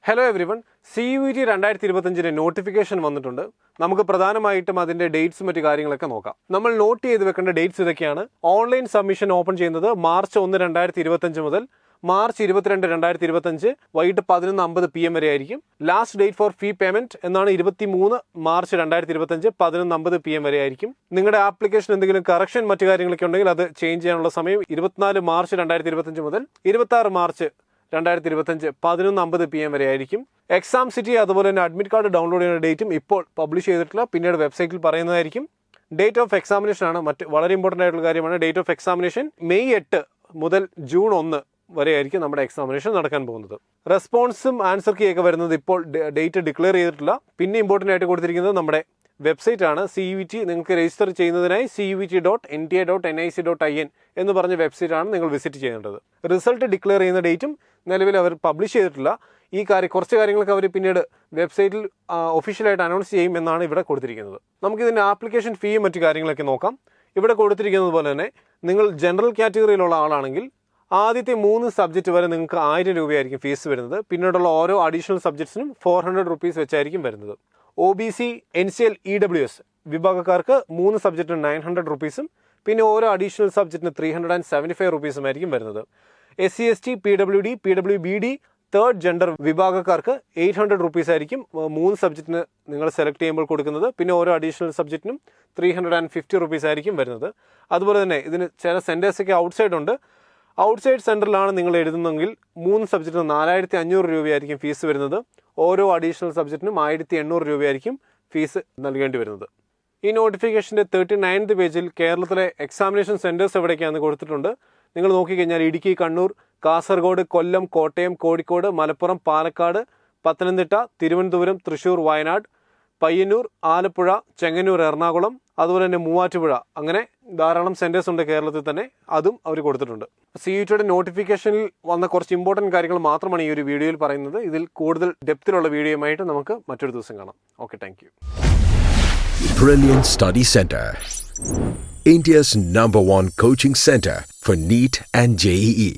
Hello everyone, CUET 2025 notification വന്നിട്ടുണ്ട്. നമുക്ക് പ്രധാനമായിട്ടും അതിൻ്റെ ഡേറ്റ്സ് മറ്റു കാര്യങ്ങളൊക്കെ നോക്കാം. നമ്മൾ നോട്ട് ചെയ്ത് വെക്കേണ്ട ഡേറ്റ്സ് ഇതൊക്കെയാണ്. ഓൺലൈൻ സബ്മിഷൻ ഓപ്പൺ ചെയ്യുന്നത് മാർച്ച് 1, 2025 മുതൽ മാർച്ച് 22, 2025 വൈകിട്ട് 11:50 PM വരെ ആയിരിക്കും. Last date for fee payment എന്നാണ് 23 മാർച്ച് 2025 11:50 PM വരെ ആയിരിക്കും. നിങ്ങളുടെ ആപ്ലിക്കേഷൻ എന്തെങ്കിലും കറക്ഷൻ മറ്റു കാര്യങ്ങളൊക്കെ ഉണ്ടെങ്കിൽ അത് ചേഞ്ച് ചെയ്യാനുള്ള സമയം 24 മാർച്ച് 2025 മുതൽ 26 മാർച്ച് 2025 11:50 PM വരെ ആയിരിക്കും. എക്സാം സിറ്റി അതുപോലെ തന്നെ അഡ്മിറ്റ് കാർഡ് ഡൗൺലോഡ് ചെയ്യുന്ന ഡേറ്റും ഇപ്പോൾ പബ്ലിഷ് ചെയ്തിട്ടില്ല, പിന്നീട് വെബ്സൈറ്റിൽ പറയുന്നതായിരിക്കും. ഡേറ്റ് ഓഫ് എക്സാമിനേഷൻ ആണ് വളരെ ഇമ്പോർട്ടൻ്റ് ആയിട്ടുള്ള കാര്യമാണ്. ഡേറ്റ് ഓഫ് എക്സാമിനേഷൻ മെയ് 8 മുതൽ ജൂൺ 1 വരെ ആയിരിക്കും നമ്മുടെ എക്സാമിനേഷൻ നടക്കാൻ പോകുന്നത്. റെസ്പോൺസും ആൻസർ കീ ഒക്കെ വരുന്നത് ഇപ്പോൾ ഡേറ്റ് ഡിക്ലെയർ ചെയ്തിട്ടില്ല. പിന്നെ ഇമ്പോർട്ടൻ്റ് ആയിട്ട് കൊടുത്തിരിക്കുന്നത് നമ്മുടെ വെബ്സൈറ്റ് ആണ്. CUET നിങ്ങൾക്ക് രജിസ്റ്റർ ചെയ്യുന്നതിനായി CUET.NTA.NIC.IN എന്ന് പറഞ്ഞ വെബ്സൈറ്റ് ആണ് നിങ്ങൾ വിസിറ്റ് ചെയ്യേണ്ടത്. റിസൾട്ട് ഡിക്ലെയർ ചെയ്യുന്ന ഡേറ്റും നിലവിൽ അവർ പബ്ലിഷ് ചെയ്തിട്ടില്ല. കുറച്ച് കാര്യങ്ങളൊക്കെ അവർ പിന്നീട് വെബ്സൈറ്റിൽ ഒഫീഷ്യലായിട്ട് അനൗൺസ് ചെയ്യും എന്നാണ് ഇവിടെ കൊടുത്തിരിക്കുന്നത്. നമുക്കിതിൻ്റെ ആപ്ലിക്കേഷൻ ഫീയും മറ്റു കാര്യങ്ങളൊക്കെ നോക്കാം. ഇവിടെ കൊടുത്തിരിക്കുന്നത് പോലെ തന്നെ നിങ്ങൾ ജനറൽ കാറ്റഗറിയിലുള്ള ആളാണെങ്കിൽ ആദ്യത്തെ 3 സബ്ജക്റ്റ് വരെ നിങ്ങൾക്ക് 1000 രൂപയായിരിക്കും ഫീസ് വരുന്നത്. പിന്നീടുള്ള ഓരോ അഡീഷണൽ സബ്ജക്ട്സിനും 400 rupees വെച്ചായിരിക്കും വരുന്നത്. OBC, NCL, EWS വിഭാഗക്കാർക്ക് 3 സബ്ജക്റ്റിന് 900 rupeesഉം പിന്നെ ഓരോ അഡീഷണൽ സബ്ജക്റ്റിന് 375 rupeesഉം ആയിരിക്കും വരുന്നത്. SC, ST, PWD, PWBD third gender വിഭാഗക്കാർക്ക് 800 rupees ആയിരിക്കും 3 സബ്ജക്റ്റിന് നിങ്ങൾ സെലക്ട് ചെയ്യുമ്പോൾ കൊടുക്കുന്നത്. പിന്നെ ഓരോ അഡീഷണൽ സബ്ജക്റ്റിനും 350 rupees ആയിരിക്കും വരുന്നത്. അതുപോലെ തന്നെ ഇതിന് ചില സെൻറ്റേഴ്സൊക്കെ ഔട്ട്സൈഡ് ഉണ്ട്. ഔട്ട്സൈഡ് സെൻറ്ററിലാണ് നിങ്ങൾ എഴുതുന്നതെങ്കിൽ 3 സബ്ജക്റ്റിന് 4500 രൂപയായിരിക്കും ഫീസ് വരുന്നത്. ഓരോ അഡീഷണൽ സബ്ജക്റ്റിനും 1800 രൂപയായിരിക്കും ഫീസ് നൽകേണ്ടി വരുന്നത്. ഈ നോട്ടിഫിക്കേഷൻ്റെ 39th പേജിൽ കേരളത്തിലെ എക്സാമിനേഷൻ സെൻറ്റേഴ്സ് എവിടേക്കാണെന്ന് കൊടുത്തിട്ടുണ്ട്. നിങ്ങൾ നോക്കിക്കഴിഞ്ഞാൽ ഇടുക്കി, കണ്ണൂർ, കാസർഗോഡ്, കൊല്ലം, കോട്ടയം, കോഴിക്കോട്, മലപ്പുറം, പാലക്കാട്, പത്തനംതിട്ട, തിരുവനന്തപുരം, തൃശ്ശൂർ, വയനാട്, പയ്യന്നൂർ, ആലപ്പുഴ, ചെങ്ങന്നൂർ, എറണാകുളം, അതുപോലെ തന്നെ മൂവാറ്റുപുഴ, അങ്ങനെ ധാരാളം സെൻറ്റേഴ്സ് ഉണ്ട് കേരളത്തിൽ തന്നെ. അതും അവർ കൊടുത്തിട്ടുണ്ട്. CUETയുടെ നോട്ടിഫിക്കേഷനിൽ വന്ന കുറച്ച് ഇമ്പോർട്ടൻറ്റ് കാര്യങ്ങൾ മാത്രമാണ് ഈ ഒരു വീഡിയോയിൽ പറയുന്നത്. ഇതിൽ കൂടുതൽ ഡെപ്തിലുള്ള വീഡിയോയുമായിട്ട് നമുക്ക് മറ്റൊരു ദിവസം കാണാം. Okay, thank you. Brilliant Study Center, India's #1 coaching center for NEET and JEE.